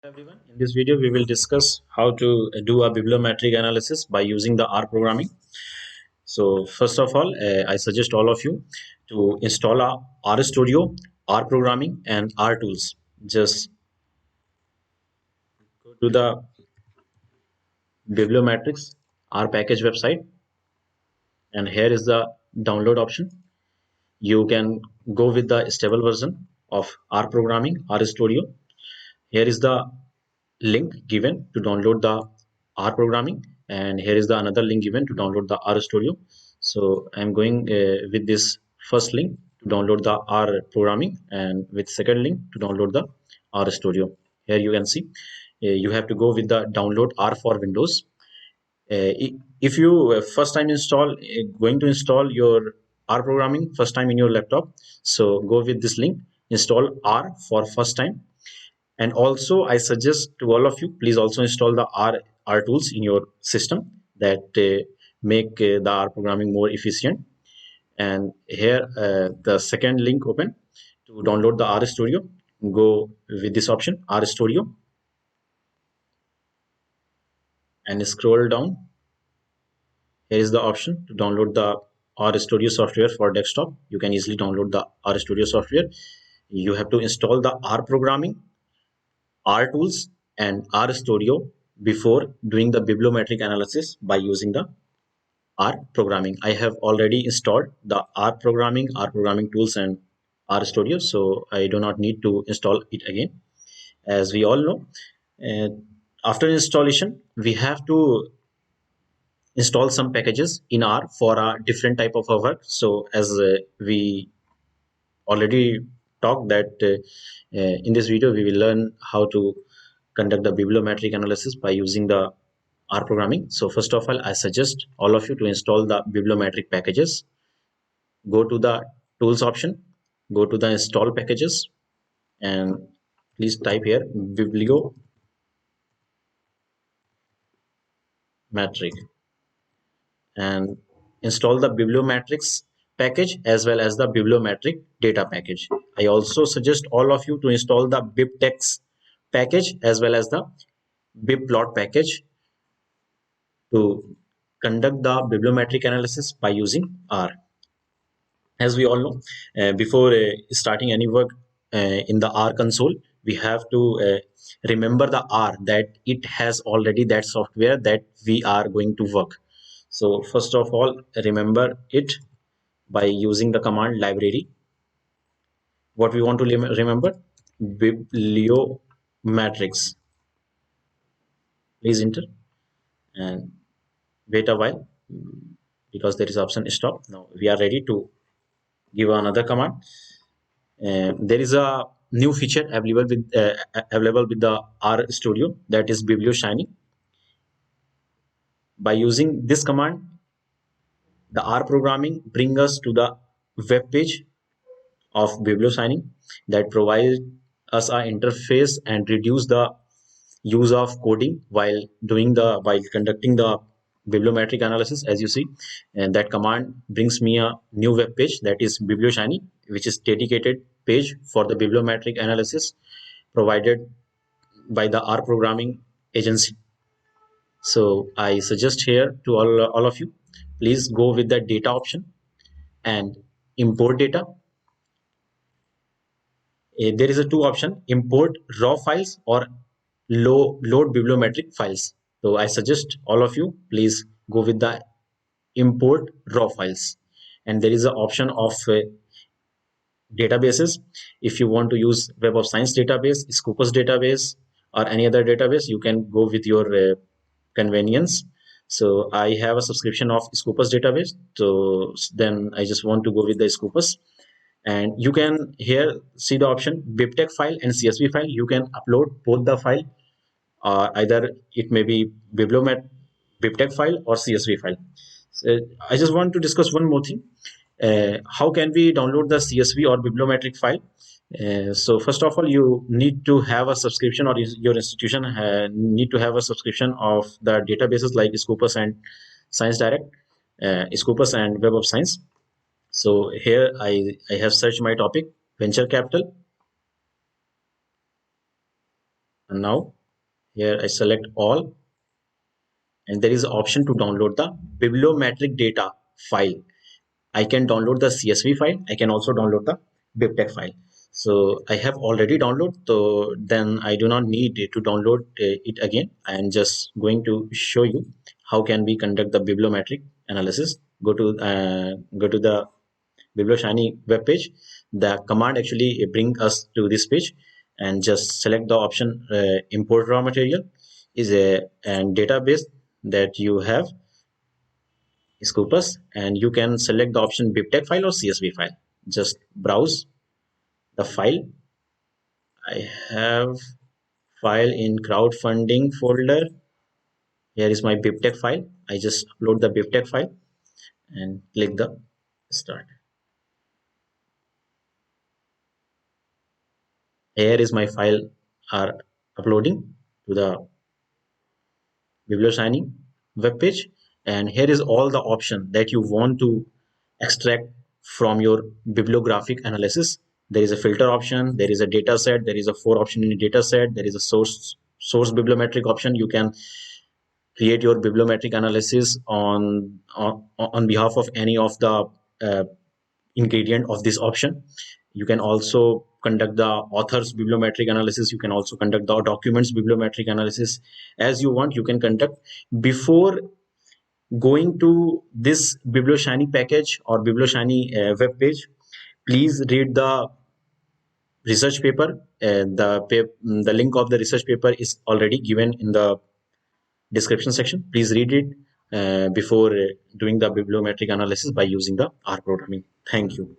Everyone, in this video we will discuss how to do a bibliometric analysis by using the R programming. So first of all, I suggest all of you to install a R Studio, R programming and R tools. Just go to the bibliometrics R package website, and here is the download option. You can go with the stable version of R programming, R Studio. Here is the link given to download the R programming, and here is the another link given to download the R Studio. So I'm going with this first link to download the R programming, and with second link to download the R Studio. Here you can see you have to go with the download R for Windows. If you first time going to install your R programming first time in your laptop, so go with this link, install R for first time. And also I suggest to all of you, please also install the R tools in your system that make the R programming more efficient. And here the second link open to download the R Studio. Go with this option, R Studio, and scroll down. Here is the option to download the R Studio software for desktop. You can easily download the R Studio software. You have to install the R programming, R tools and R Studio before doing the bibliometric analysis by using the R programming. I have already installed the R programming tools and R Studio, so I do not need to install it again. As we all know, uh, after installation, we have to install some packages in R for a different type of a work. So as we already talked that in this video we will learn how to conduct the bibliometric analysis by using the R programming. So first of all, I suggest all of you to install the bibliometric packages. Go to the tools option, go to the install packages, and please type here bibliometric, and install the bibliometrics package as well as the bibliometric data package. I also suggest all of you to install the bibtex package as well as the bibplot package to conduct the bibliometric analysis by using R. As we all know, before starting any work in the R console, we have to remember the R, that it has already that software that we are going to work. So first of all, remember it by using the command library. What we want to remember, bibliometrics. Please enter and wait a while because there is option stop. Now we are ready to give another command. There is a new feature available with the R Studio, that is BiblioShiny. By using this command, the R programming bring us to the web page of BiblioShiny that provides us a interface and reduce the use of coding while conducting the bibliometric analysis. As you see, and that command brings me a new web page, that is BiblioShiny, which is dedicated page for the bibliometric analysis provided by the R programming agency. So I suggest here to all of you, please go with the data option and import data. There is a two option, import raw files or load bibliometric files. So I suggest all of you, please go with the import raw files. And there is an option of databases. If you want to use Web of Science database, Scopus database, or any other database, you can go with your convenience. So I have a subscription of Scopus database, so then I just want to go with the Scopus. And you can here see the option bibtex file and CSV file. You can upload both the file, either it may be bibtex file or CSV file. So I just want to discuss one more thing. How can we download the CSV or bibliometric file? So first of all, you need to have a subscription, or your institution need to have a subscription of the databases like Scopus and Science Direct, Scopus and Web of Science. So here I have searched my topic, venture capital. And now here I select all, and there is an option to download the bibliometric data file. I can download the CSV file. I can also download the BibTeX file. So I have already downloaded, so then I do not need to download it again. I am just going to show you how can we conduct the bibliometric analysis. Go to the BiblioShiny web page. The command actually bring us to this page, and just select the option import raw material is a and database that you have Scopus, and you can select the option BibTeX file or CSV file. Just browse the file. I have file in crowdfunding folder. Here is my BibTeX file. I just upload the BibTeX file and click the start. Here is my file are uploading to the BiblioShiny web page, and here is all the option that you want to extract from your bibliographic analysis. There is a filter option, there is a data set, there is a four option in a data set, there is a source bibliometric option. You can create your bibliometric analysis on behalf of any of the uh, ingredient of this option. You can also conduct the author's bibliometric analysis. You can also conduct the documents bibliometric analysis as you want. You can conduct before going to this BiblioShiny package or BiblioShiny web page. Please read the research paper. The link of the research paper is already given in the description section. Please read it before doing the bibliometric analysis by using the R programming. Thank you.